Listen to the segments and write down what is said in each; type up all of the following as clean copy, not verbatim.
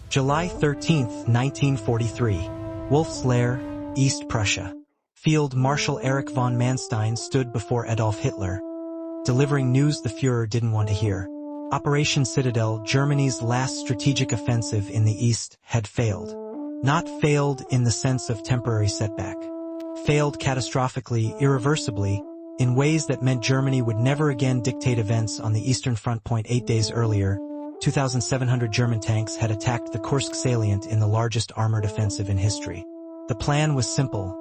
July 13, 1943. Wolf's Lair, East Prussia. Field Marshal Erich von Manstein stood before Adolf Hitler, delivering news the Führer didn't want to hear. Operation Citadel, Germany's last strategic offensive in the East, had failed. Not failed in the sense of temporary setback. Failed catastrophically, irreversibly, in ways that meant Germany would never again dictate events on the Eastern Front. 8 days earlier, 2,700 German tanks had attacked the Kursk salient in the largest armored offensive in history. The plan was simple.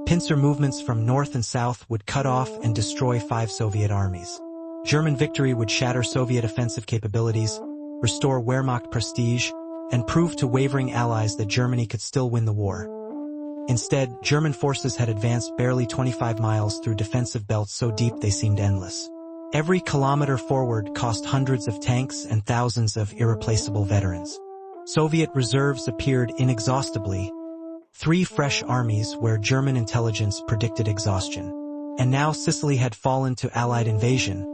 Pincer movements from north and south would cut off and destroy 5 Soviet armies. German victory would shatter Soviet offensive capabilities, restore Wehrmacht prestige, and prove to wavering allies that Germany could still win the war. Instead, German forces had advanced barely 25 miles through defensive belts so deep they seemed endless. Every kilometer forward cost hundreds of tanks and thousands of irreplaceable veterans. Soviet reserves appeared inexhaustibly. 3 fresh armies where German intelligence predicted exhaustion. And now Sicily had fallen to Allied invasion,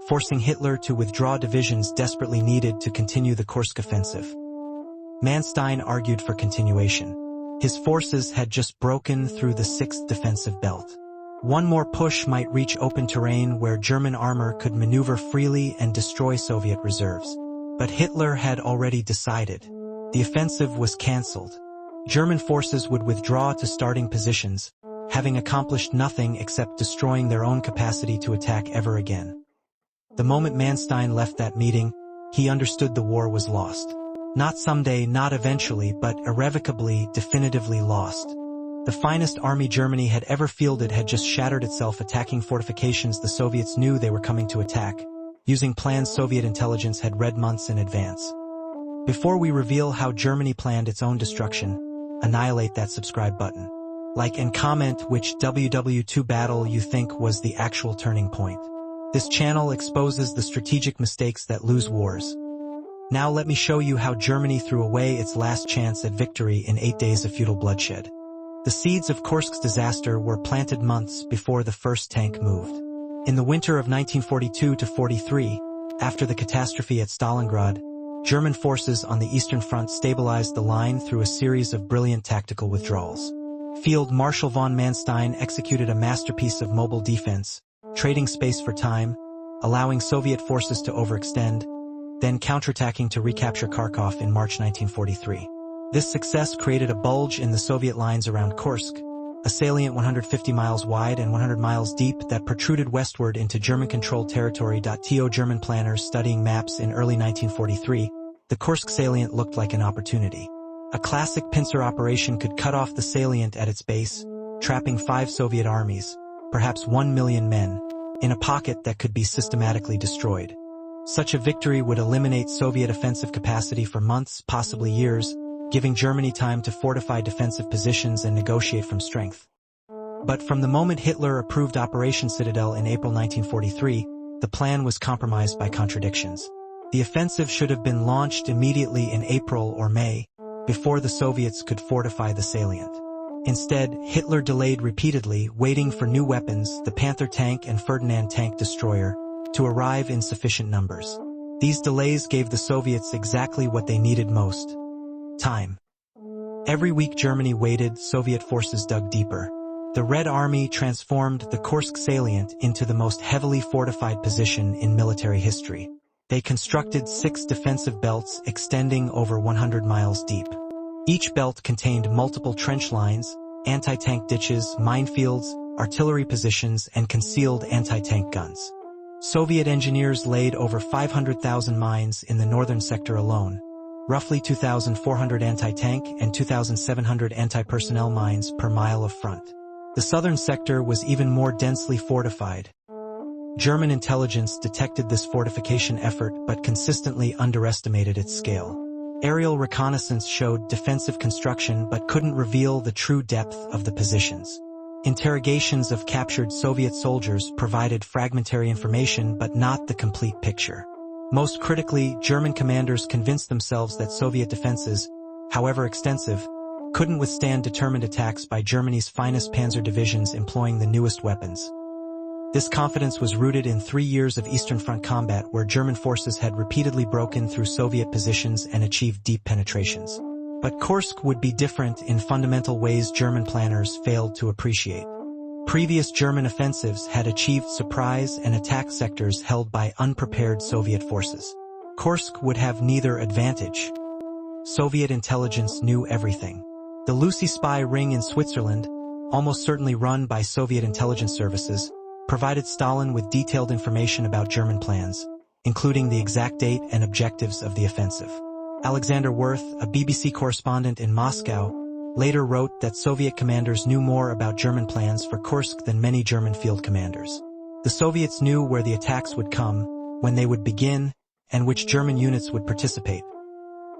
forcing Hitler to withdraw divisions desperately needed to continue the Kursk offensive. Manstein argued for continuation. His forces had just broken through the 6th defensive belt. One more push might reach open terrain where German armor could maneuver freely and destroy Soviet reserves. But Hitler had already decided. The offensive was cancelled. German forces would withdraw to starting positions, having accomplished nothing except destroying their own capacity to attack ever again. The moment Manstein left that meeting, he understood the war was lost. Not someday, not eventually, but irrevocably, definitively lost. The finest army Germany had ever fielded had just shattered itself attacking fortifications the Soviets knew they were coming to attack, using plans Soviet intelligence had read months in advance. Before we reveal how Germany planned its own destruction, annihilate that subscribe button. Like and comment which WW2 battle you think was the actual turning point. This channel exposes the strategic mistakes that lose wars. Now let me show you how Germany threw away its last chance at victory in 8 days of futile bloodshed. The seeds of Kursk's disaster were planted months before the first tank moved. In the winter of 1942-43, after the catastrophe at Stalingrad, German forces on the Eastern Front stabilized the line through a series of brilliant tactical withdrawals. Field Marshal von Manstein executed a masterpiece of mobile defense, trading space for time, allowing Soviet forces to overextend, then counterattacking to recapture Kharkov in March 1943. This success created a bulge in the Soviet lines around Kursk, a salient 150 miles wide and 100 miles deep that protruded westward into German-controlled territory. To German planners studying maps in early 1943, the Kursk salient looked like an opportunity. A classic pincer operation could cut off the salient at its base, trapping 5 Soviet armies, perhaps 1 million men, in a pocket that could be systematically destroyed. Such a victory would eliminate Soviet offensive capacity for months, possibly years, giving Germany time to fortify defensive positions and negotiate from strength. But from the moment Hitler approved Operation Citadel in April 1943, the plan was compromised by contradictions. The offensive should have been launched immediately in April or May, before the Soviets could fortify the salient. Instead, Hitler delayed repeatedly, waiting for new weapons, the Panther tank and Ferdinand tank destroyer, to arrive in sufficient numbers. These delays gave the Soviets exactly what they needed most: time. Every week Germany waited, Soviet forces dug deeper. The Red Army transformed the Kursk salient into the most heavily fortified position in military history. They constructed 6 defensive belts extending over 100 miles deep. Each belt contained multiple trench lines, anti-tank ditches, minefields, artillery positions, and concealed anti-tank guns. Soviet engineers laid over 500,000 mines in the northern sector alone, roughly 2,400 anti-tank and 2,700 anti-personnel mines per mile of front. The southern sector was even more densely fortified. German intelligence detected this fortification effort but consistently underestimated its scale. Aerial reconnaissance showed defensive construction but couldn't reveal the true depth of the positions. Interrogations of captured Soviet soldiers provided fragmentary information but not the complete picture. Most critically, German commanders convinced themselves that Soviet defenses, however extensive, couldn't withstand determined attacks by Germany's finest panzer divisions employing the newest weapons. This confidence was rooted in 3 years of Eastern Front combat where German forces had repeatedly broken through Soviet positions and achieved deep penetrations. But Kursk would be different in fundamental ways German planners failed to appreciate. Previous German offensives had achieved surprise and attack sectors held by unprepared Soviet forces. Kursk would have neither advantage. Soviet intelligence knew everything. The Lucy spy ring in Switzerland, almost certainly run by Soviet intelligence services, provided Stalin with detailed information about German plans, including the exact date and objectives of the offensive. Alexander Wirth, a BBC correspondent in Moscow, later wrote that Soviet commanders knew more about German plans for Kursk than many German field commanders. The Soviets knew where the attacks would come, when they would begin, and which German units would participate.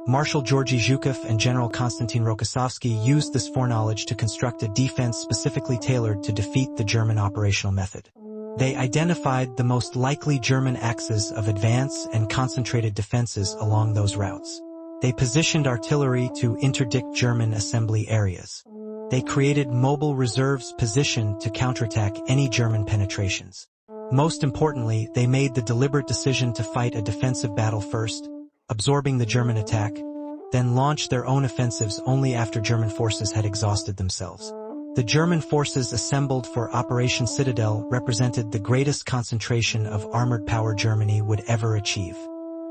Marshal Georgy Zhukov and General Konstantin Rokossovsky used this foreknowledge to construct a defense specifically tailored to defeat the German operational method. They identified the most likely German axes of advance and concentrated defenses along those routes. They positioned artillery to interdict German assembly areas. They created mobile reserves positioned to counterattack any German penetrations. Most importantly, they made the deliberate decision to fight a defensive battle first, absorbing the German attack, then launch their own offensives only after German forces had exhausted themselves. The German forces assembled for Operation Citadel represented the greatest concentration of armored power Germany would ever achieve.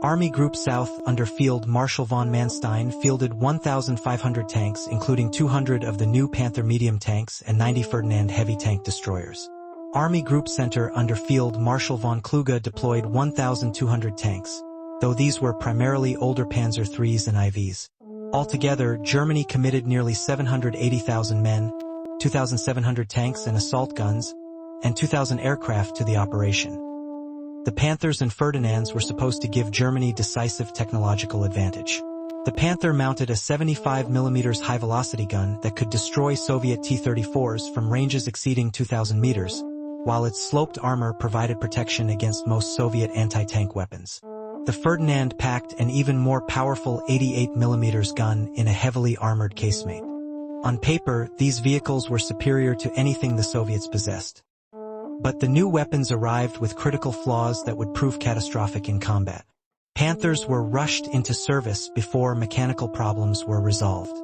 Army Group South under Field Marshal von Manstein fielded 1,500 tanks, including 200 of the new Panther medium tanks and 90 Ferdinand heavy tank destroyers. Army Group Center under Field Marshal von Kluge deployed 1,200 tanks, though these were primarily older Panzer IIIs and IVs. Altogether, Germany committed nearly 780,000 men, 2,700 tanks and assault guns, and 2,000 aircraft to the operation. The Panthers and Ferdinands were supposed to give Germany decisive technological advantage. The Panther mounted a 75mm high-velocity gun that could destroy Soviet T-34s from ranges exceeding 2,000 meters, while its sloped armor provided protection against most Soviet anti-tank weapons. The Ferdinand packed an even more powerful 88mm gun in a heavily armored casemate. On paper, these vehicles were superior to anything the Soviets possessed. But the new weapons arrived with critical flaws that would prove catastrophic in combat. Panthers were rushed into service before mechanical problems were resolved.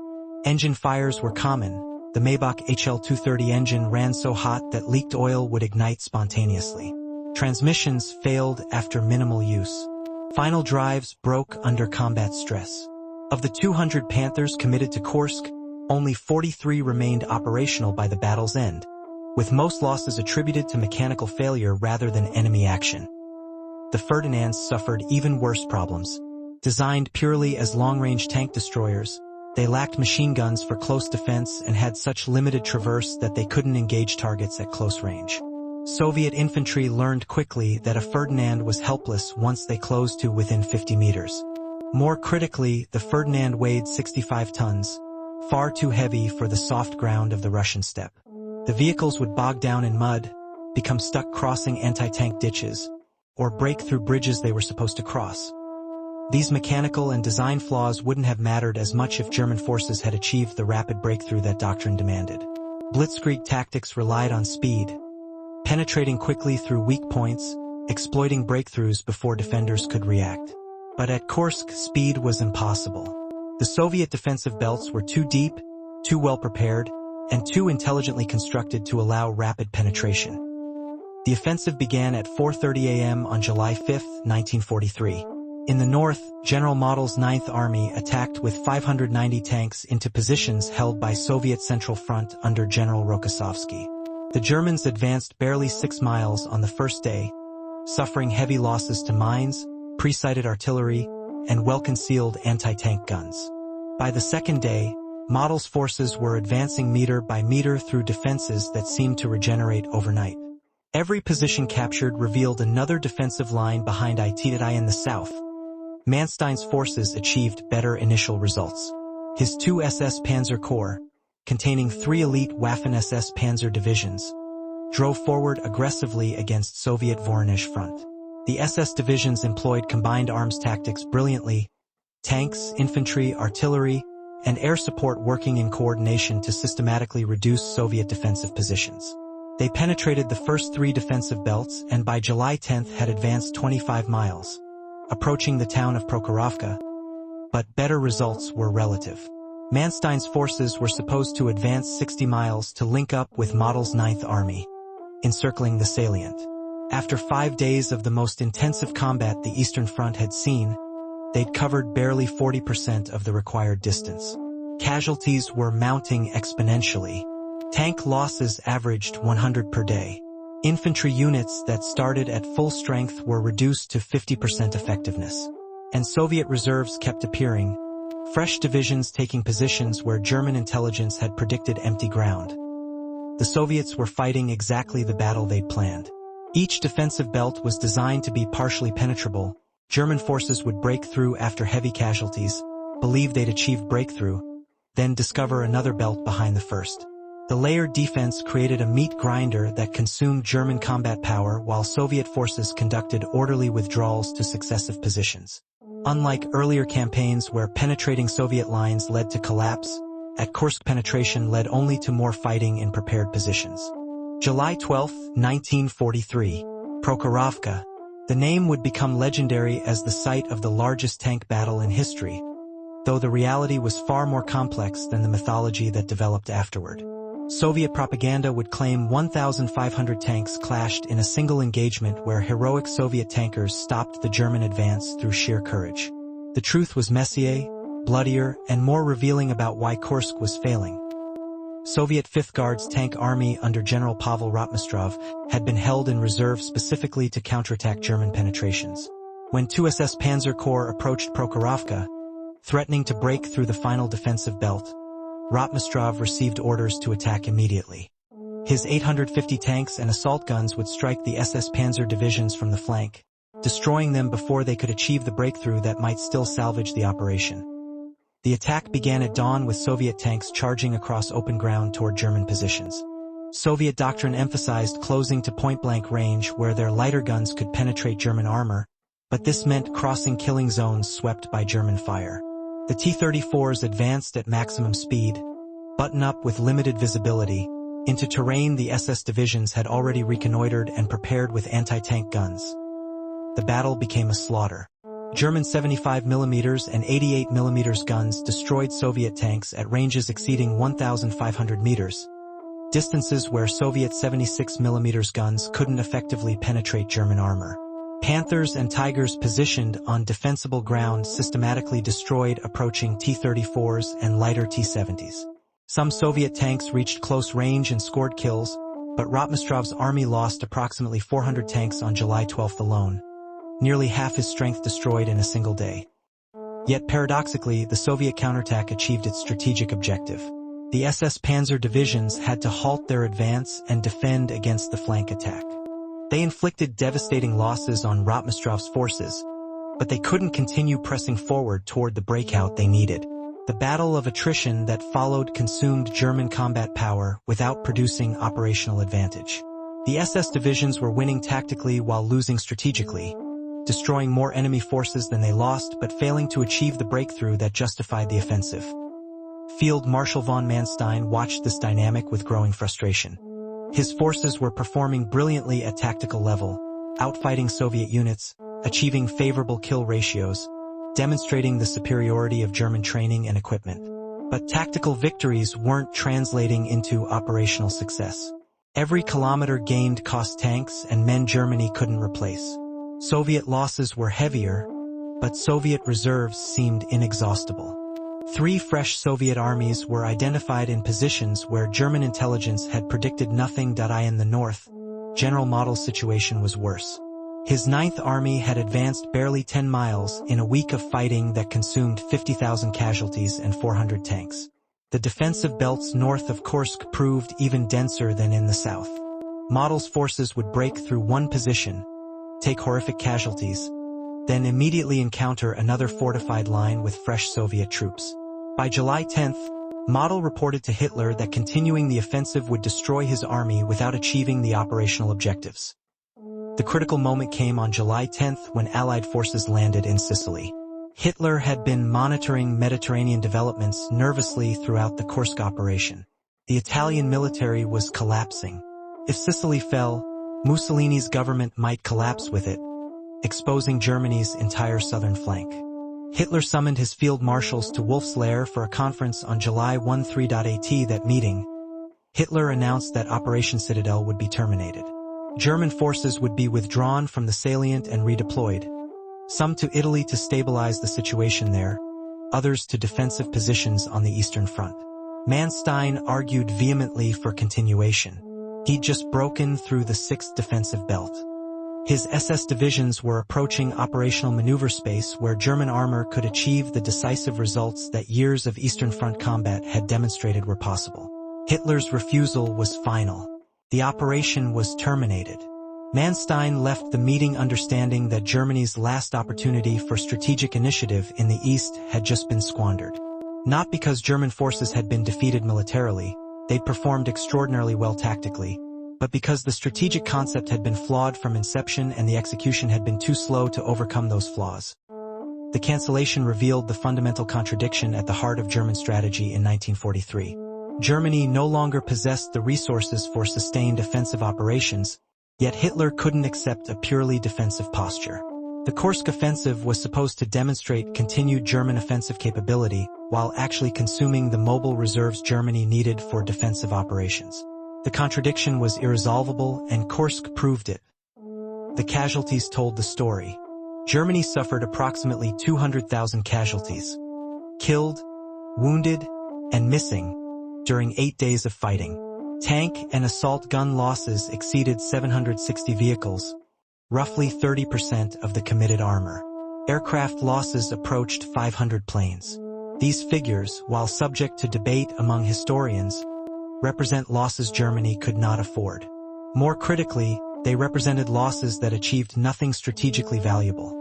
Engine fires were common. The Maybach HL-230 engine ran so hot that leaked oil would ignite spontaneously. Transmissions failed after minimal use. Final drives broke under combat stress. Of the 200 Panthers committed to Kursk, only 43 remained operational by the battle's end, with most losses attributed to mechanical failure rather than enemy action. The Ferdinands suffered even worse problems. Designed purely as long-range tank destroyers, they lacked machine guns for close defense and had such limited traverse that they couldn't engage targets at close range. Soviet infantry learned quickly that a Ferdinand was helpless once they closed to within 50 meters. More critically, the Ferdinand weighed 65 tons, far too heavy for the soft ground of the Russian steppe. The vehicles would bog down in mud, become stuck crossing anti-tank ditches, or break through bridges they were supposed to cross. These mechanical and design flaws wouldn't have mattered as much if German forces had achieved the rapid breakthrough that doctrine demanded. Blitzkrieg tactics relied on speed, penetrating quickly through weak points, exploiting breakthroughs before defenders could react. But at Kursk, speed was impossible. The Soviet defensive belts were too deep, too well prepared, and too intelligently constructed to allow rapid penetration. The offensive began at 4:30 a.m. on July 5, 1943. In the north, General Model's 9th Army attacked with 590 tanks into positions held by Soviet Central Front under General Rokossovsky. The Germans advanced barely 6 miles on the first day, suffering heavy losses to mines, pre-sighted artillery, and well-concealed anti-tank guns. By the second day, Model's forces were advancing meter by meter through defenses that seemed to regenerate overnight. Every position captured revealed another defensive line behind Ittitai in the south. Manstein's forces achieved better initial results. His 2 SS Panzer Corps, containing 3 elite Waffen-SS Panzer divisions, drove forward aggressively against Soviet Voronezh front. The SS divisions employed combined arms tactics brilliantly, tanks, infantry, artillery, and air support working in coordination to systematically reduce Soviet defensive positions. They penetrated the first 3 defensive belts and by July 10 had advanced 25 miles, approaching the town of Prokhorovka, but better results were relative. Manstein's forces were supposed to advance 60 miles to link up with Model's Ninth Army, encircling the salient. After 5 days of the most intensive combat the Eastern Front had seen, they'd covered barely 40% of the required distance. Casualties were mounting exponentially. Tank losses averaged 100 per day. Infantry units that started at full strength were reduced to 50% effectiveness. And Soviet reserves kept appearing, fresh divisions taking positions where German intelligence had predicted empty ground. The Soviets were fighting exactly the battle they'd planned. Each defensive belt was designed to be partially penetrable. German forces would break through after heavy casualties, believe they'd achieved breakthrough, then discover another belt behind the first. The layered defense created a meat grinder that consumed German combat power while Soviet forces conducted orderly withdrawals to successive positions. Unlike earlier campaigns where penetrating Soviet lines led to collapse, at Kursk penetration led only to more fighting in prepared positions. July 12, 1943, Prokhorovka. The name would become legendary as the site of the largest tank battle in history, though the reality was far more complex than the mythology that developed afterward. Soviet propaganda would claim 1,500 tanks clashed in a single engagement where heroic Soviet tankers stopped the German advance through sheer courage. The truth was messier, bloodier, and more revealing about why Kursk was failing. Soviet 5th Guards tank army under General Pavel Rotmistrov had been held in reserve specifically to counterattack German penetrations. When 2 SS Panzer Corps approached Prokhorovka, threatening to break through the final defensive belt, Rotmistrov received orders to attack immediately. His 850 tanks and assault guns would strike the SS Panzer divisions from the flank, destroying them before they could achieve the breakthrough that might still salvage the operation. The attack began at dawn with Soviet tanks charging across open ground toward German positions. Soviet doctrine emphasized closing to point-blank range where their lighter guns could penetrate German armor, but this meant crossing killing zones swept by German fire. The T-34s advanced at maximum speed, button up with limited visibility, into terrain the SS divisions had already reconnoitered and prepared with anti-tank guns. The battle became a slaughter. German 75mm and 88mm guns destroyed Soviet tanks at ranges exceeding 1,500 meters, distances where Soviet 76mm guns couldn't effectively penetrate German armor. Panthers and Tigers positioned on defensible ground systematically destroyed approaching T-34s and lighter T-70s. Some Soviet tanks reached close range and scored kills, but Rotmistrov's army lost approximately 400 tanks on July 12 alone, nearly half his strength destroyed in a single day. Yet paradoxically, the Soviet counterattack achieved its strategic objective. The SS Panzer divisions had to halt their advance and defend against the flank attack. They inflicted devastating losses on Rotmistrov's forces, but they couldn't continue pressing forward toward the breakout they needed. The battle of attrition that followed consumed German combat power without producing operational advantage. The SS divisions were winning tactically while losing strategically, destroying more enemy forces than they lost but failing to achieve the breakthrough that justified the offensive. Field Marshal von Manstein watched this dynamic with growing frustration. His forces were performing brilliantly at tactical level, outfighting Soviet units, achieving favorable kill ratios, demonstrating the superiority of German training and equipment. But tactical victories weren't translating into operational success. Every kilometer gained cost tanks and men Germany couldn't replace. Soviet losses were heavier, but Soviet reserves seemed inexhaustible. 3 fresh Soviet armies were identified in positions where German intelligence had predicted nothing. In the north, General Model's situation was worse. His 9th Army had advanced barely 10 miles in a week of fighting that consumed 50,000 casualties and 400 tanks. The defensive belts north of Kursk proved even denser than in the south. Model's forces would break through one position, take horrific casualties, then immediately encounter another fortified line with fresh Soviet troops. By July 10th, Model reported to Hitler that continuing the offensive would destroy his army without achieving the operational objectives. The critical moment came on July 10th when Allied forces landed in Sicily. Hitler had been monitoring Mediterranean developments nervously throughout the Kursk operation. The Italian military was collapsing. If Sicily fell, Mussolini's government might collapse with it, exposing Germany's entire southern flank. Hitler summoned his field marshals to Wolf's Lair for a conference on July 13. At that meeting, Hitler announced that Operation Citadel would be terminated. German forces would be withdrawn from the salient and redeployed, some to Italy to stabilize the situation there, others to defensive positions on the Eastern Front. Manstein argued vehemently for continuation. He'd just broken through the 6th defensive belt. His SS divisions were approaching operational maneuver space where German armor could achieve the decisive results that years of Eastern Front combat had demonstrated were possible. Hitler's refusal was final. The operation was terminated. Manstein left the meeting understanding that Germany's last opportunity for strategic initiative in the East had just been squandered. Not because German forces had been defeated militarily, they'd performed extraordinarily well tactically, but because the strategic concept had been flawed from inception and the execution had been too slow to overcome those flaws. The cancellation revealed the fundamental contradiction at the heart of German strategy in 1943. Germany no longer possessed the resources for sustained offensive operations, yet Hitler couldn't accept a purely defensive posture. The Kursk offensive was supposed to demonstrate continued German offensive capability, while actually consuming the mobile reserves Germany needed for defensive operations. The contradiction was irresolvable, and Kursk proved it. The casualties told the story. Germany suffered approximately 200,000 casualties, killed, wounded, and missing, during 8 days of fighting. Tank and assault gun losses exceeded 760 vehicles, roughly 30% of the committed armor. Aircraft losses approached 500 planes. These figures, while subject to debate among historians, represent losses Germany could not afford. More critically, they represented losses that achieved nothing strategically valuable.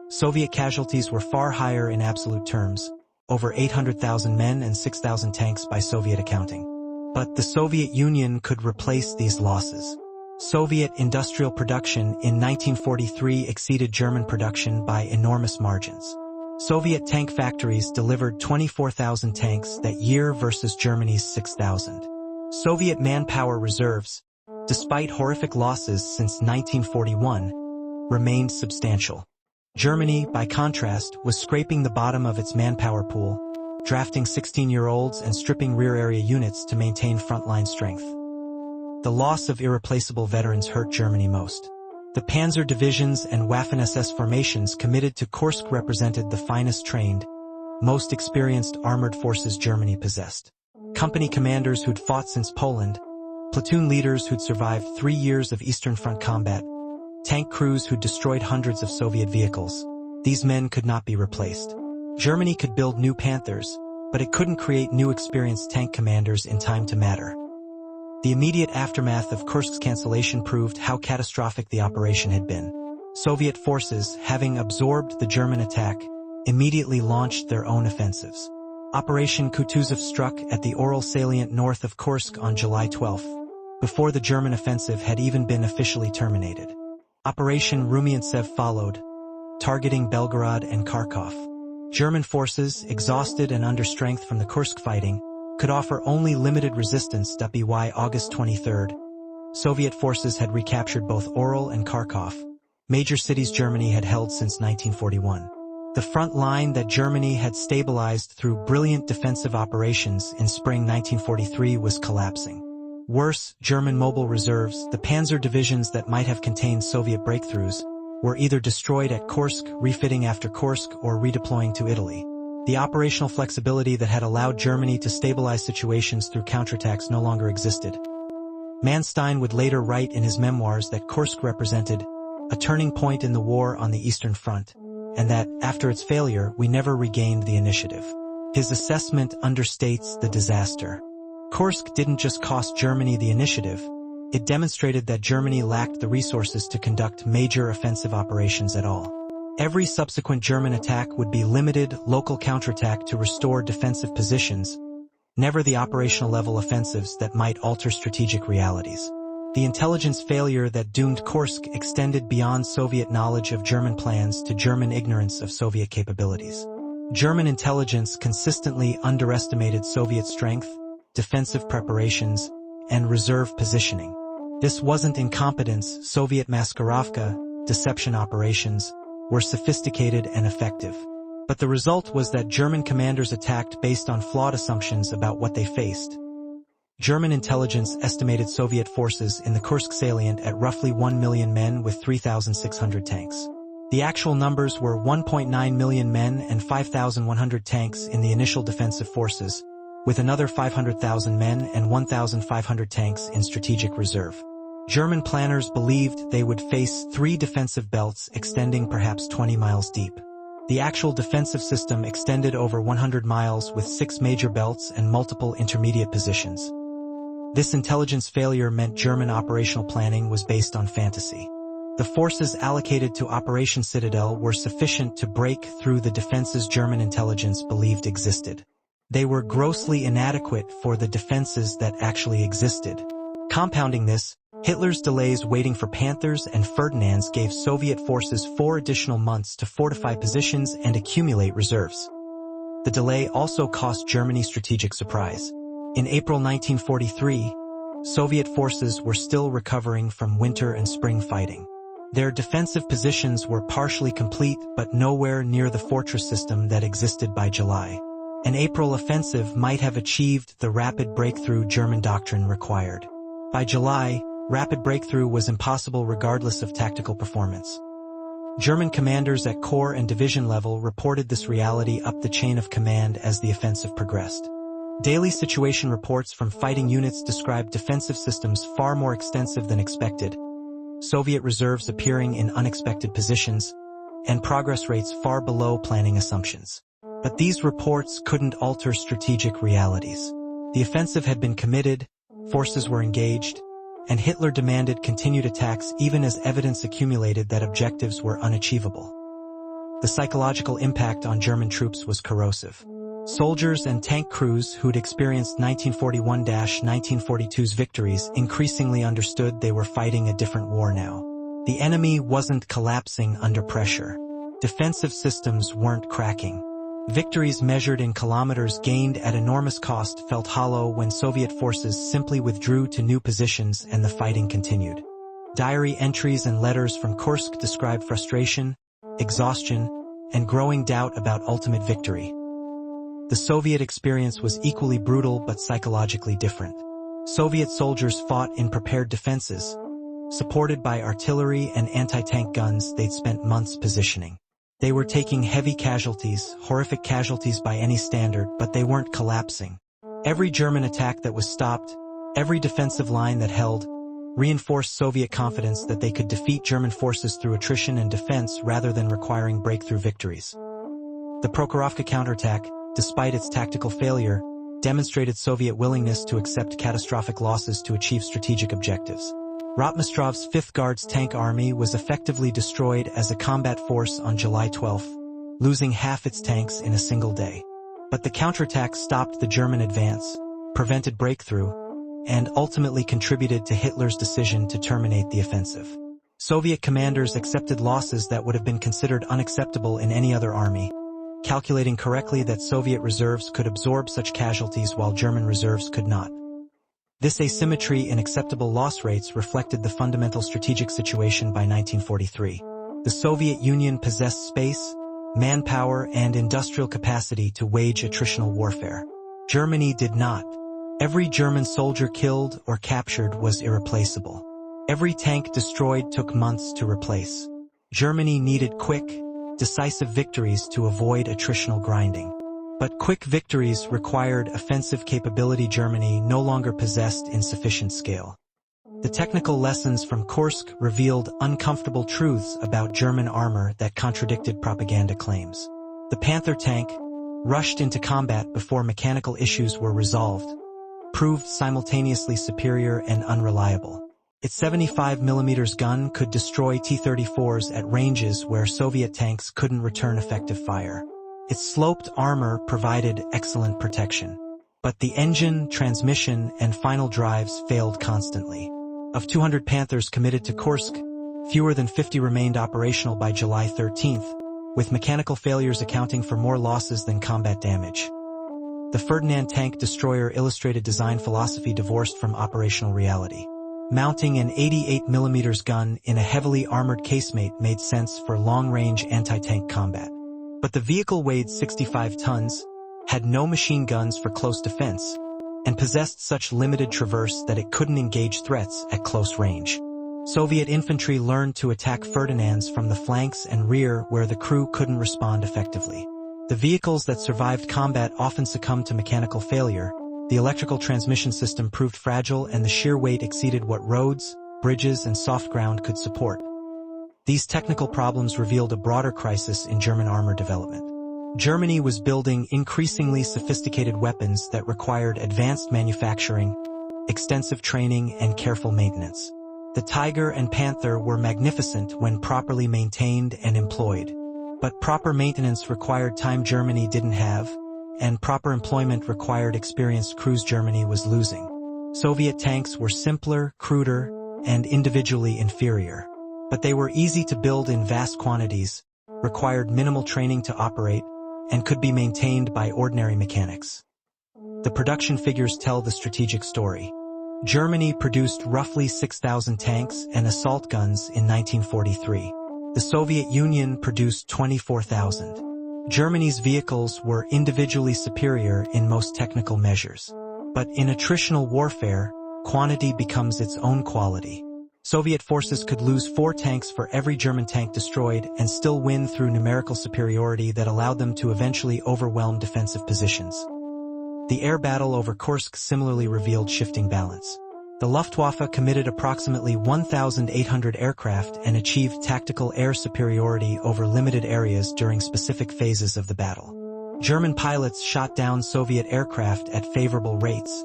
Soviet casualties were far higher in absolute terms, over 800,000 men and 6,000 tanks by Soviet accounting. But the Soviet Union could replace these losses. Soviet industrial production in 1943 exceeded German production by enormous margins. Soviet tank factories delivered 24,000 tanks that year versus Germany's 6,000. Soviet manpower reserves, despite horrific losses since 1941, remained substantial. Germany, by contrast, was scraping the bottom of its manpower pool, drafting 16-year-olds and stripping rear area units to maintain frontline strength. The loss of irreplaceable veterans hurt Germany most. The Panzer divisions and Waffen-SS formations committed to Kursk represented the finest trained, most experienced armored forces Germany possessed. Company commanders who'd fought since Poland, platoon leaders who'd survived 3 years of Eastern Front combat, tank crews who'd destroyed hundreds of Soviet vehicles. These men could not be replaced. Germany could build new Panthers, but it couldn't create new experienced tank commanders in time to matter. The immediate aftermath of Kursk's cancellation proved how catastrophic the operation had been. Soviet forces, having absorbed the German attack, immediately launched their own offensives. Operation Kutuzov struck at the Oral salient north of Kursk on July 12, before the German offensive had even been officially terminated. Operation Rumiantsev followed, targeting Belgorod and Kharkov. German forces, exhausted and under strength from the Kursk fighting, could offer only limited resistance. By August 23, Soviet forces had recaptured both Oral and Kharkov, major cities Germany had held since 1941. The front line that Germany had stabilized through brilliant defensive operations in spring 1943 was collapsing. Worse, German mobile reserves, the panzer divisions that might have contained Soviet breakthroughs, were either destroyed at Kursk, refitting after Kursk, or redeploying to Italy. The operational flexibility that had allowed Germany to stabilize situations through counterattacks no longer existed. Manstein would later write in his memoirs that Kursk represented a turning point in the war on the Eastern Front, and that, after its failure, we never regained the initiative. His assessment understates the disaster. Kursk didn't just cost Germany the initiative, it demonstrated that Germany lacked the resources to conduct major offensive operations at all. Every subsequent German attack would be limited, local counterattack to restore defensive positions, never the operational level offensives that might alter strategic realities. The intelligence failure that doomed Kursk extended beyond Soviet knowledge of German plans to German ignorance of Soviet capabilities. German intelligence consistently underestimated Soviet strength, defensive preparations, and reserve positioning. This wasn't incompetence. Soviet maskirovka, deception operations, were sophisticated and effective. But the result was that German commanders attacked based on flawed assumptions about what they faced. German intelligence estimated Soviet forces in the Kursk salient at roughly 1 million men with 3,600 tanks. The actual numbers were 1.9 million men and 5,100 tanks in the initial defensive forces, with another 500,000 men and 1,500 tanks in strategic reserve. German planners believed they would face 3 defensive belts extending perhaps 20 miles deep. The actual defensive system extended over 100 miles with 6 major belts and multiple intermediate positions. This intelligence failure meant German operational planning was based on fantasy. The forces allocated to Operation Citadel were sufficient to break through the defenses German intelligence believed existed. They were grossly inadequate for the defenses that actually existed. Compounding this, Hitler's delays waiting for Panthers and Ferdinands gave Soviet forces 4 additional months to fortify positions and accumulate reserves. The delay also cost Germany strategic surprise. In April 1943, Soviet forces were still recovering from winter and spring fighting. Their defensive positions were partially complete but nowhere near the fortress system that existed by July. An April offensive might have achieved the rapid breakthrough German doctrine required. By July, rapid breakthrough was impossible regardless of tactical performance. German commanders at corps and division level reported this reality up the chain of command as the offensive progressed. Daily situation reports from fighting units described defensive systems far more extensive than expected, Soviet reserves appearing in unexpected positions, and progress rates far below planning assumptions. But these reports couldn't alter strategic realities. The offensive had been committed, forces were engaged, and Hitler demanded continued attacks even as evidence accumulated that objectives were unachievable. The psychological impact on German troops was corrosive. Soldiers and tank crews who'd experienced 1941-1942's victories increasingly understood they were fighting a different war now. The enemy wasn't collapsing under pressure. Defensive systems weren't cracking. Victories measured in kilometers gained at enormous cost felt hollow when Soviet forces simply withdrew to new positions and the fighting continued. Diary entries and letters from Kursk describe frustration, exhaustion, and growing doubt about ultimate victory. The Soviet experience was equally brutal but psychologically different. Soviet soldiers fought in prepared defenses. Supported by artillery and anti-tank guns they'd spent months positioning. They were taking heavy casualties, horrific casualties by any standard, but they weren't collapsing. Every German attack that was stopped, every defensive line that held, reinforced Soviet confidence that they could defeat German forces through attrition and defense rather than requiring breakthrough victories. The Prokhorovka counterattack, despite its tactical failure, demonstrated Soviet willingness to accept catastrophic losses to achieve strategic objectives. Rotmistrov's 5th Guards Tank Army was effectively destroyed as a combat force on July 12, losing half its tanks in a single day. But the counterattack stopped the German advance, prevented breakthrough, and ultimately contributed to Hitler's decision to terminate the offensive. Soviet commanders accepted losses that would have been considered unacceptable in any other army, calculating correctly that Soviet reserves could absorb such casualties while German reserves could not. This asymmetry in acceptable loss rates reflected the fundamental strategic situation by 1943. The Soviet Union possessed space, manpower, and industrial capacity to wage attritional warfare. Germany did not. Every German soldier killed or captured was irreplaceable. Every tank destroyed took months to replace. Germany needed quick, decisive victories to avoid attritional grinding. But quick victories required offensive capability Germany no longer possessed in sufficient scale. The technical lessons from Kursk revealed uncomfortable truths about German armor that contradicted propaganda claims. The Panther tank, rushed into combat before mechanical issues were resolved, proved simultaneously superior and unreliable. Its 75mm gun could destroy T-34s at ranges where Soviet tanks couldn't return effective fire. Its sloped armor provided excellent protection. But the engine, transmission, and final drives failed constantly. Of 200 Panthers committed to Kursk, fewer than 50 remained operational by July 13th, with mechanical failures accounting for more losses than combat damage. The Ferdinand tank destroyer illustrated design philosophy divorced from operational reality. Mounting an 88mm gun in a heavily armored casemate made sense for long-range anti-tank combat. But the vehicle weighed 65 tons, had no machine guns for close defense, and possessed such limited traverse that it couldn't engage threats at close range. Soviet infantry learned to attack Ferdinands from the flanks and rear where the crew couldn't respond effectively. The vehicles that survived combat often succumbed to mechanical failure. The electrical transmission system proved fragile and the sheer weight exceeded what roads, bridges, and soft ground could support. These technical problems revealed a broader crisis in German armor development. Germany was building increasingly sophisticated weapons that required advanced manufacturing, extensive training, and careful maintenance. The Tiger and Panther were magnificent when properly maintained and employed. But proper maintenance required time Germany didn't have, and proper employment required experienced crews Germany was losing. Soviet tanks were simpler, cruder, and individually inferior. But they were easy to build in vast quantities, required minimal training to operate, and could be maintained by ordinary mechanics. The production figures tell the strategic story. Germany produced roughly 6,000 tanks and assault guns in 1943. The Soviet Union produced 24,000. Germany's vehicles were individually superior in most technical measures. But in attritional warfare, quantity becomes its own quality. Soviet forces could lose 4 tanks for every German tank destroyed and still win through numerical superiority that allowed them to eventually overwhelm defensive positions. The air battle over Kursk similarly revealed shifting balance. The Luftwaffe committed approximately 1,800 aircraft and achieved tactical air superiority over limited areas during specific phases of the battle. German pilots shot down Soviet aircraft at favorable rates,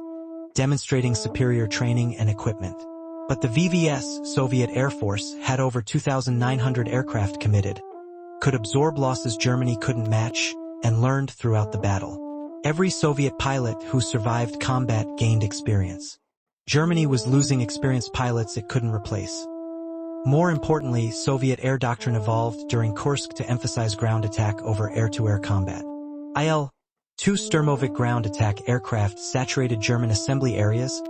demonstrating superior training and equipment. But the VVS, Soviet Air Force, had over 2,900 aircraft committed, could absorb losses Germany couldn't match, and learned throughout the battle. Every Soviet pilot who survived combat gained experience. Germany was losing experienced pilots it couldn't replace. More importantly, Soviet air doctrine evolved during Kursk to emphasize ground attack over air-to-air combat. Il-2 Sturmovik ground attack aircraft saturated German assembly areas,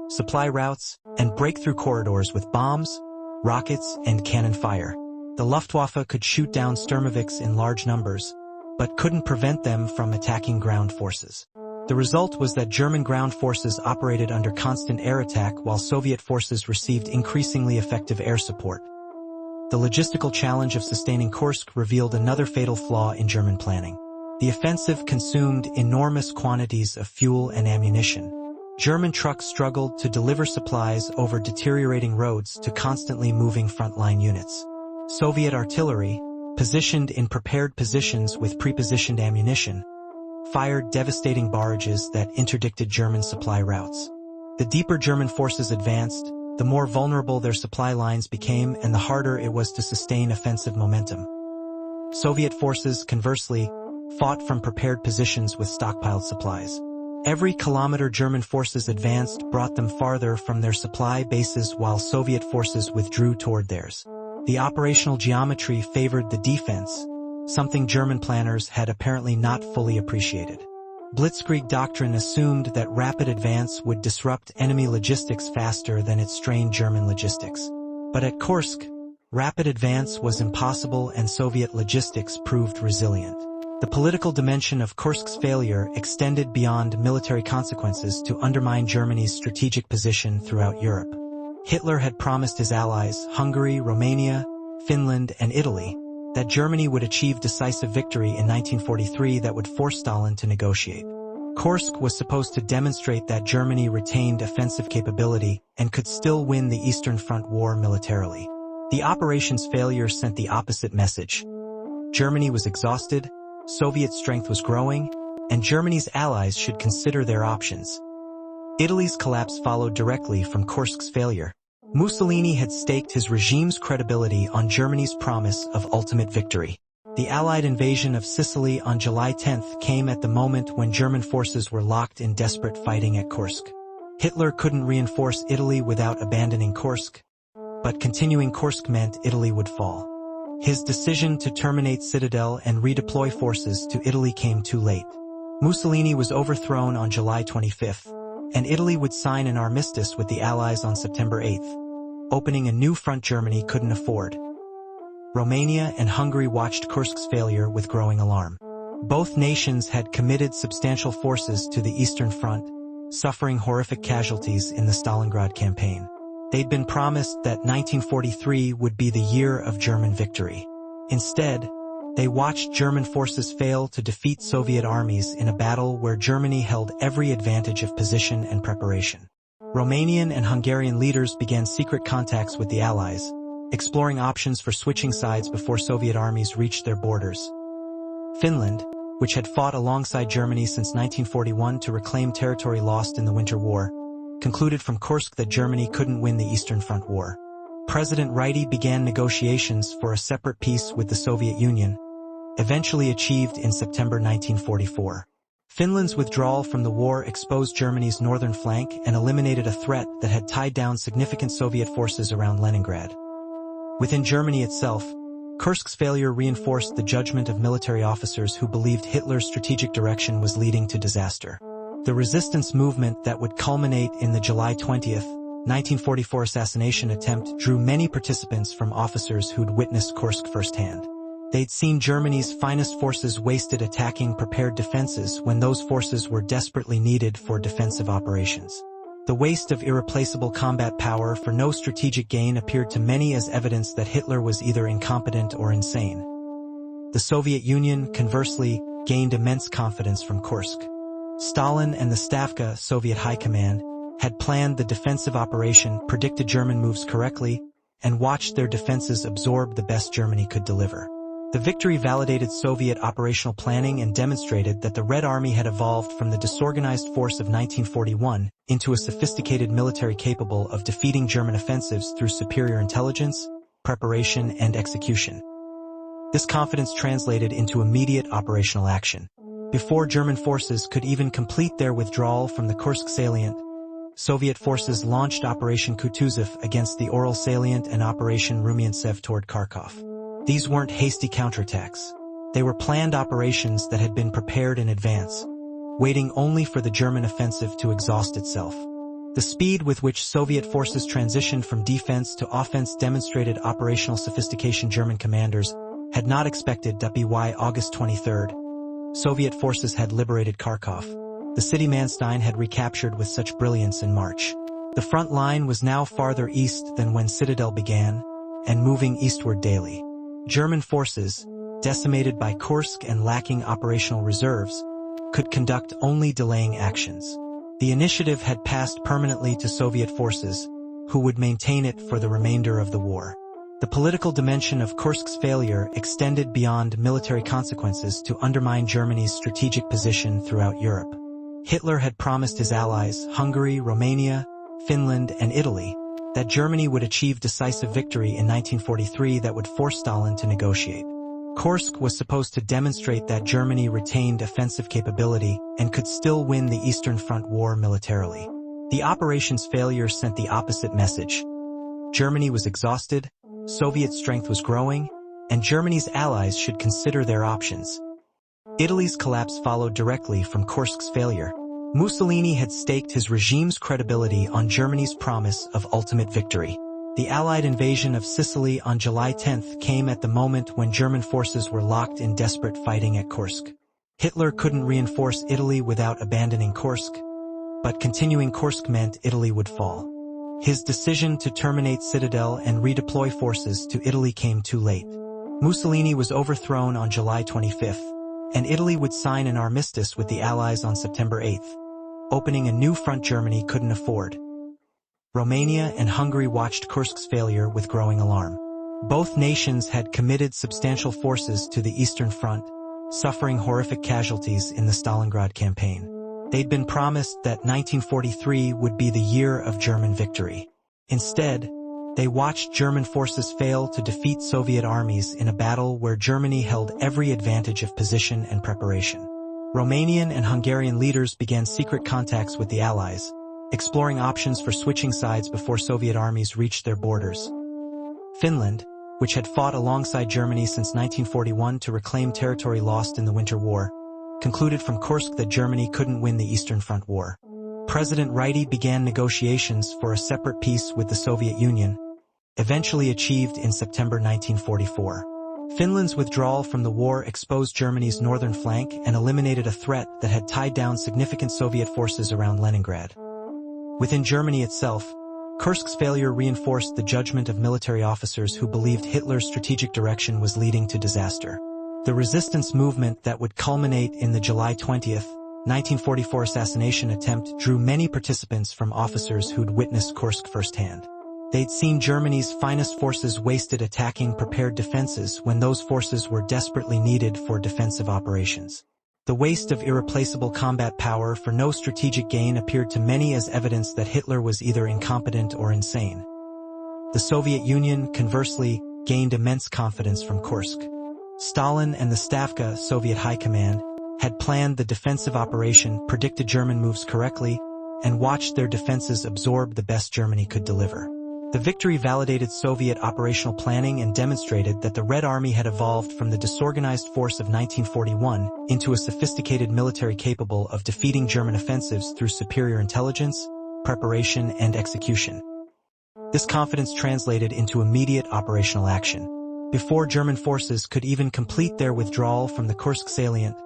supply routes, and breakthrough corridors with bombs, rockets, and cannon fire. The Luftwaffe could shoot down Sturmoviks in large numbers, but couldn't prevent them from attacking ground forces. The result was that German ground forces operated under constant air attack while Soviet forces received increasingly effective air support. The logistical challenge of sustaining Kursk revealed another fatal flaw in German planning. The offensive consumed enormous quantities of fuel and ammunition. German trucks struggled to deliver supplies over deteriorating roads to constantly moving frontline units. Soviet artillery, positioned in prepared positions with prepositioned ammunition, fired devastating barrages that interdicted German supply routes. The deeper German forces advanced, the more vulnerable their supply lines became and the harder it was to sustain offensive momentum. Soviet forces, conversely, fought from prepared positions with stockpiled supplies. Every kilometer German forces advanced brought them farther from their supply bases while Soviet forces withdrew toward theirs. The operational geometry favored the defense, something German planners had apparently not fully appreciated. Blitzkrieg doctrine assumed that rapid advance would disrupt enemy logistics faster than it strained German logistics. But at Kursk, rapid advance was impossible and Soviet logistics proved resilient. The political dimension of Kursk's failure extended beyond military consequences to undermine Germany's strategic position throughout Europe. Hitler had promised his allies, Hungary, Romania, Finland, and Italy, that Germany would achieve decisive victory in 1943 that would force Stalin to negotiate. Kursk was supposed to demonstrate that Germany retained offensive capability and could still win the Eastern Front war militarily. The operation's failure sent the opposite message. Germany was exhausted, Soviet strength was growing, and Germany's allies should consider their options. Italy's collapse followed directly from Kursk's failure. Mussolini had staked his regime's credibility on Germany's promise of ultimate victory. The Allied invasion of Sicily on July 10th came at the moment when German forces were locked in desperate fighting at Kursk. Hitler couldn't reinforce Italy without abandoning Kursk, but continuing Kursk meant Italy would fall. His decision to terminate Citadel and redeploy forces to Italy came too late. Mussolini was overthrown on July 25th, and Italy would sign an armistice with the Allies on September 8th, opening a new front Germany couldn't afford. Romania and Hungary watched Kursk's failure with growing alarm. Both nations had committed substantial forces to the Eastern Front, suffering horrific casualties in the Stalingrad campaign. They'd been promised that 1943 would be the year of German victory. Instead, they watched German forces fail to defeat Soviet armies in a battle where Germany held every advantage of position and preparation. Romanian and Hungarian leaders began secret contacts with the Allies, exploring options for switching sides before Soviet armies reached their borders. Finland, which had fought alongside Germany since 1941 to reclaim territory lost in the Winter War, concluded from Kursk that Germany couldn't win the Eastern Front War. President Ryti began negotiations for a separate peace with the Soviet Union, eventually achieved in September 1944. Finland's withdrawal from the war exposed Germany's northern flank and eliminated a threat that had tied down significant Soviet forces around Leningrad. Within Germany itself, Kursk's failure reinforced the judgment of military officers who believed Hitler's strategic direction was leading to disaster. The resistance movement that would culminate in the July 20, 1944 assassination attempt drew many participants from officers who'd witnessed Kursk firsthand. They'd seen Germany's finest forces wasted attacking prepared defenses when those forces were desperately needed for defensive operations. The waste of irreplaceable combat power for no strategic gain appeared to many as evidence that Hitler was either incompetent or insane. The Soviet Union, conversely, gained immense confidence from Kursk. Stalin and the Stavka, Soviet High Command, had planned the defensive operation, predicted German moves correctly, and watched their defenses absorb the best Germany could deliver. The victory validated Soviet operational planning and demonstrated that the Red Army had evolved from the disorganized force of 1941 into a sophisticated military capable of defeating German offensives through superior intelligence, preparation, and execution. This confidence translated into immediate operational action. Before German forces could even complete their withdrawal from the Kursk salient, Soviet forces launched Operation Kutuzov against the Oral salient and Operation Rumiantsev toward Kharkov. These weren't hasty counterattacks. They were planned operations that had been prepared in advance, waiting only for the German offensive to exhaust itself. The speed with which Soviet forces transitioned from defense to offense demonstrated operational sophistication German commanders had not expected. By August 23, Soviet forces had liberated Kharkov. The city Manstein had recaptured with such brilliance in March. The front line was now farther east than when Citadel began, and moving eastward daily. German forces, decimated by Kursk and lacking operational reserves, could conduct only delaying actions. The initiative had passed permanently to Soviet forces, who would maintain it for the remainder of the war. The political dimension of Kursk's failure extended beyond military consequences to undermine Germany's strategic position throughout Europe. Hitler had promised his allies, Hungary, Romania, Finland, and Italy, that Germany would achieve decisive victory in 1943 that would force Stalin to negotiate. Kursk was supposed to demonstrate that Germany retained offensive capability and could still win the Eastern Front War militarily. The operation's failure sent the opposite message. Germany was exhausted, Soviet strength was growing, and Germany's allies should consider their options. Italy's collapse followed directly from Kursk's failure. Mussolini had staked his regime's credibility on Germany's promise of ultimate victory. The Allied invasion of Sicily on July 10 came at the moment when German forces were locked in desperate fighting at Kursk. Hitler couldn't reinforce Italy without abandoning Kursk, but continuing Kursk meant Italy would fall. His decision to terminate Citadel and redeploy forces to Italy came too late. Mussolini was overthrown on July 25, and Italy would sign an armistice with the Allies on September 8, opening a new front Germany couldn't afford. Romania and Hungary watched Kursk's failure with growing alarm. Both nations had committed substantial forces to the Eastern Front, suffering horrific casualties in the Stalingrad campaign. They'd been promised that 1943 would be the year of German victory. Instead, they watched German forces fail to defeat Soviet armies in a battle where Germany held every advantage of position and preparation. Romanian and Hungarian leaders began secret contacts with the Allies, exploring options for switching sides before Soviet armies reached their borders. Finland, which had fought alongside Germany since 1941 to reclaim territory lost in the Winter War, concluded from Kursk that Germany couldn't win the Eastern Front War. President Reity began negotiations for a separate peace with the Soviet Union, eventually achieved in September 1944. Finland's withdrawal from the war exposed Germany's northern flank and eliminated a threat that had tied down significant Soviet forces around Leningrad. Within Germany itself, Kursk's failure reinforced the judgment of military officers who believed Hitler's strategic direction was leading to disaster. The resistance movement that would culminate in the July 20, 1944 assassination attempt drew many participants from officers who'd witnessed Kursk firsthand. They'd seen Germany's finest forces wasted attacking prepared defenses when those forces were desperately needed for defensive operations. The waste of irreplaceable combat power for no strategic gain appeared to many as evidence that Hitler was either incompetent or insane. The Soviet Union, conversely, gained immense confidence from Kursk. Stalin and the Stavka, Soviet High Command, had planned the defensive operation, predicted German moves correctly, and watched their defenses absorb the best Germany could deliver. The victory validated Soviet operational planning and demonstrated that the Red Army had evolved from the disorganized force of 1941 into a sophisticated military capable of defeating German offensives through superior intelligence, preparation, and execution. This confidence translated into immediate operational action. Before German forces could even complete their withdrawal from the Kursk salient,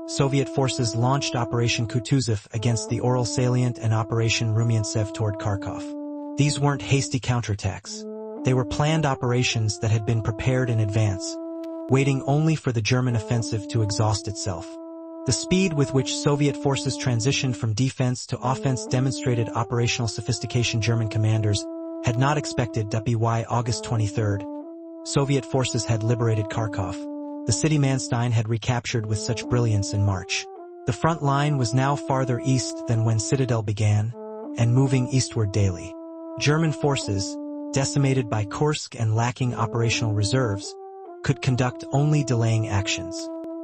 Soviet forces launched Operation Kutuzov against the Oral salient and Operation Rumiantsev toward Kharkov. These weren't hasty counterattacks. They were planned operations that had been prepared in advance, waiting only for the German offensive to exhaust itself. The speed with which Soviet forces transitioned from defense to offense demonstrated operational sophistication German commanders had not expected. By August 23, Soviet forces had liberated Kharkov. The city Manstein had recaptured with such brilliance in March. The front line was now farther east than when Citadel began, and moving eastward daily. German forces, decimated by Kursk and lacking operational reserves, could conduct only delaying actions.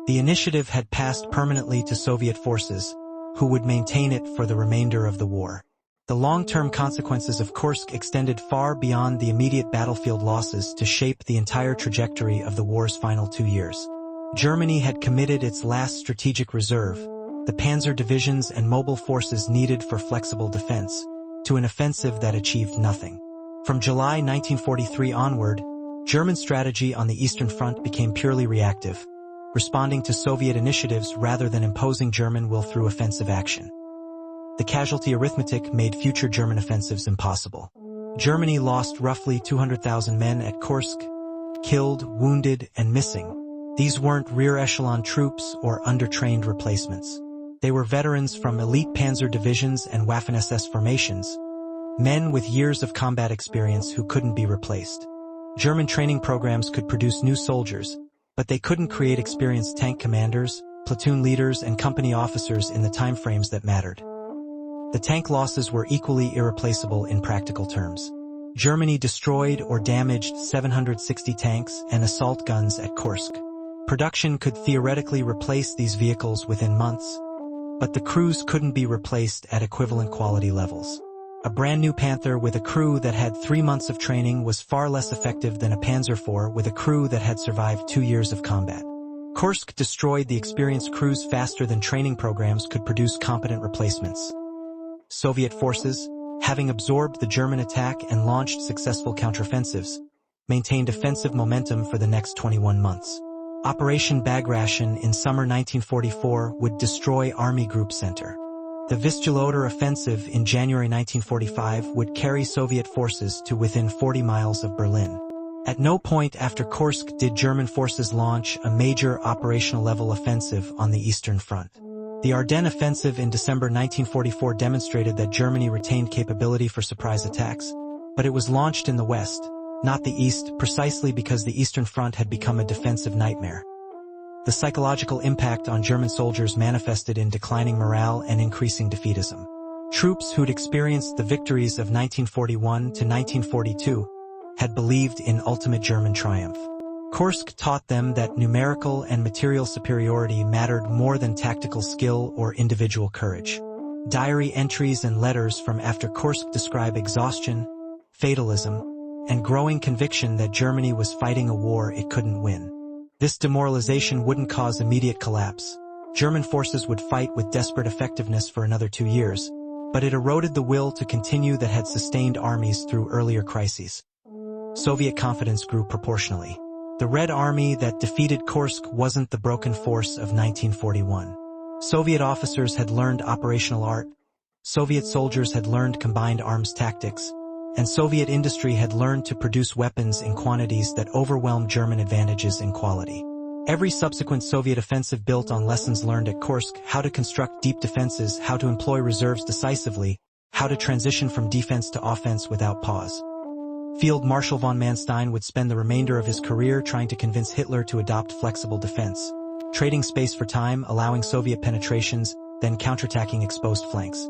The initiative had passed permanently to Soviet forces, who would maintain it for the remainder of the war. The long-term consequences of Kursk extended far beyond the immediate battlefield losses to shape the entire trajectory of the war's final 2 years. Germany had committed its last strategic reserve, the panzer divisions and mobile forces needed for flexible defense, to an offensive that achieved nothing. From July 1943 onward, German strategy on the Eastern Front became purely reactive, responding to Soviet initiatives rather than imposing German will through offensive action. The casualty arithmetic made future German offensives impossible. Germany lost roughly 200,000 men at Kursk, killed, wounded, and missing. These weren't rear-echelon troops or undertrained replacements. They were veterans from elite panzer divisions and Waffen-SS formations, men with years of combat experience who couldn't be replaced. German training programs could produce new soldiers, but they couldn't create experienced tank commanders, platoon leaders, and company officers in the timeframes that mattered. The tank losses were equally irreplaceable in practical terms. Germany destroyed or damaged 760 tanks and assault guns at Kursk. Production could theoretically replace these vehicles within months, but the crews couldn't be replaced at equivalent quality levels. A brand new Panther with a crew that had 3 months of training was far less effective than a Panzer IV with a crew that had survived 2 years of combat. Kursk destroyed the experienced crews faster than training programs could produce competent replacements. Soviet forces, having absorbed the German attack and launched successful counteroffensives, maintained offensive momentum for the next 21 months. Operation Bagration in summer 1944 would destroy Army Group Center. The Vistula-Oder offensive in January 1945 would carry Soviet forces to within 40 miles of Berlin. At no point after Kursk did German forces launch a major operational-level offensive on the Eastern Front. The Ardennes offensive in December 1944 demonstrated that Germany retained capability for surprise attacks, but it was launched in the West, not the East, precisely because the Eastern Front had become a defensive nightmare. The psychological impact on German soldiers manifested in declining morale and increasing defeatism. Troops who'd experienced the victories of 1941 to 1942 had believed in ultimate German triumph. Kursk taught them that numerical and material superiority mattered more than tactical skill or individual courage. Diary entries and letters from after Kursk describe exhaustion, fatalism, and growing conviction that Germany was fighting a war it couldn't win. This demoralization wouldn't cause immediate collapse. German forces would fight with desperate effectiveness for another 2 years, but it eroded the will to continue that had sustained armies through earlier crises. Soviet confidence grew proportionally. The Red Army that defeated Kursk wasn't the broken force of 1941. Soviet officers had learned operational art, Soviet soldiers had learned combined arms tactics, and Soviet industry had learned to produce weapons in quantities that overwhelmed German advantages in quality. Every subsequent Soviet offensive built on lessons learned at Kursk: how to construct deep defenses, how to employ reserves decisively, how to transition from defense to offense without pause. Field Marshal von Manstein would spend the remainder of his career trying to convince Hitler to adopt flexible defense, trading space for time, allowing Soviet penetrations, then counterattacking exposed flanks.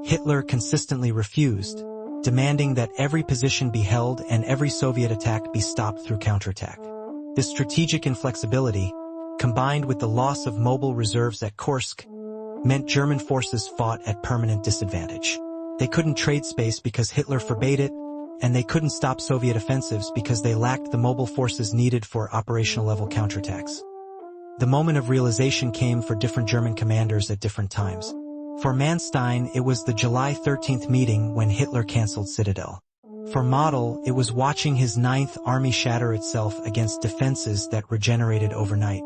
Hitler consistently refused, demanding that every position be held and every Soviet attack be stopped through counterattack. This strategic inflexibility, combined with the loss of mobile reserves at Kursk, meant German forces fought at permanent disadvantage. They couldn't trade space because Hitler forbade it, and they couldn't stop Soviet offensives because they lacked the mobile forces needed for operational-level counterattacks. The moment of realization came for different German commanders at different times. For Manstein, it was the July 13th meeting when Hitler canceled Citadel. For Model, it was watching his 9th Army shatter itself against defenses that regenerated overnight.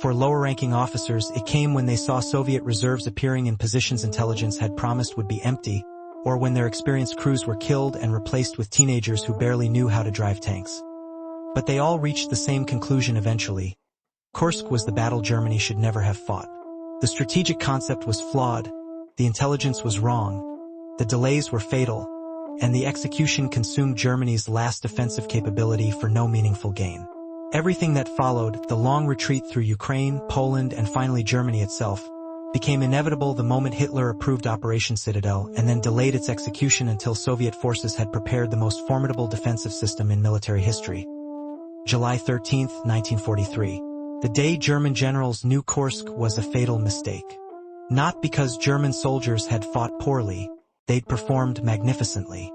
For lower-ranking officers, it came when they saw Soviet reserves appearing in positions intelligence had promised would be empty, or when their experienced crews were killed and replaced with teenagers who barely knew how to drive tanks. But they all reached the same conclusion eventually. Kursk was the battle Germany should never have fought. The strategic concept was flawed, the intelligence was wrong, the delays were fatal, and the execution consumed Germany's last offensive capability for no meaningful gain. Everything that followed, the long retreat through Ukraine, Poland, and finally Germany itself, became inevitable the moment Hitler approved Operation Citadel and then delayed its execution until Soviet forces had prepared the most formidable defensive system in military history. July 13, 1943. The day German generals knew Kursk was a fatal mistake. Not because German soldiers had fought poorly, they'd performed magnificently.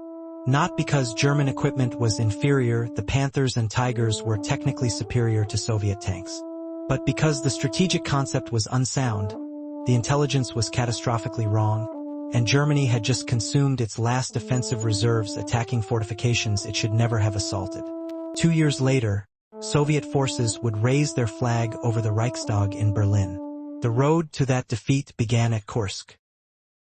Not because German equipment was inferior, the Panthers and Tigers were technically superior to Soviet tanks. But because the strategic concept was unsound, the intelligence was catastrophically wrong, and Germany had just consumed its last offensive reserves attacking fortifications it should never have assaulted. 2 years later, Soviet forces would raise their flag over the Reichstag in Berlin. The road to that defeat began at Kursk.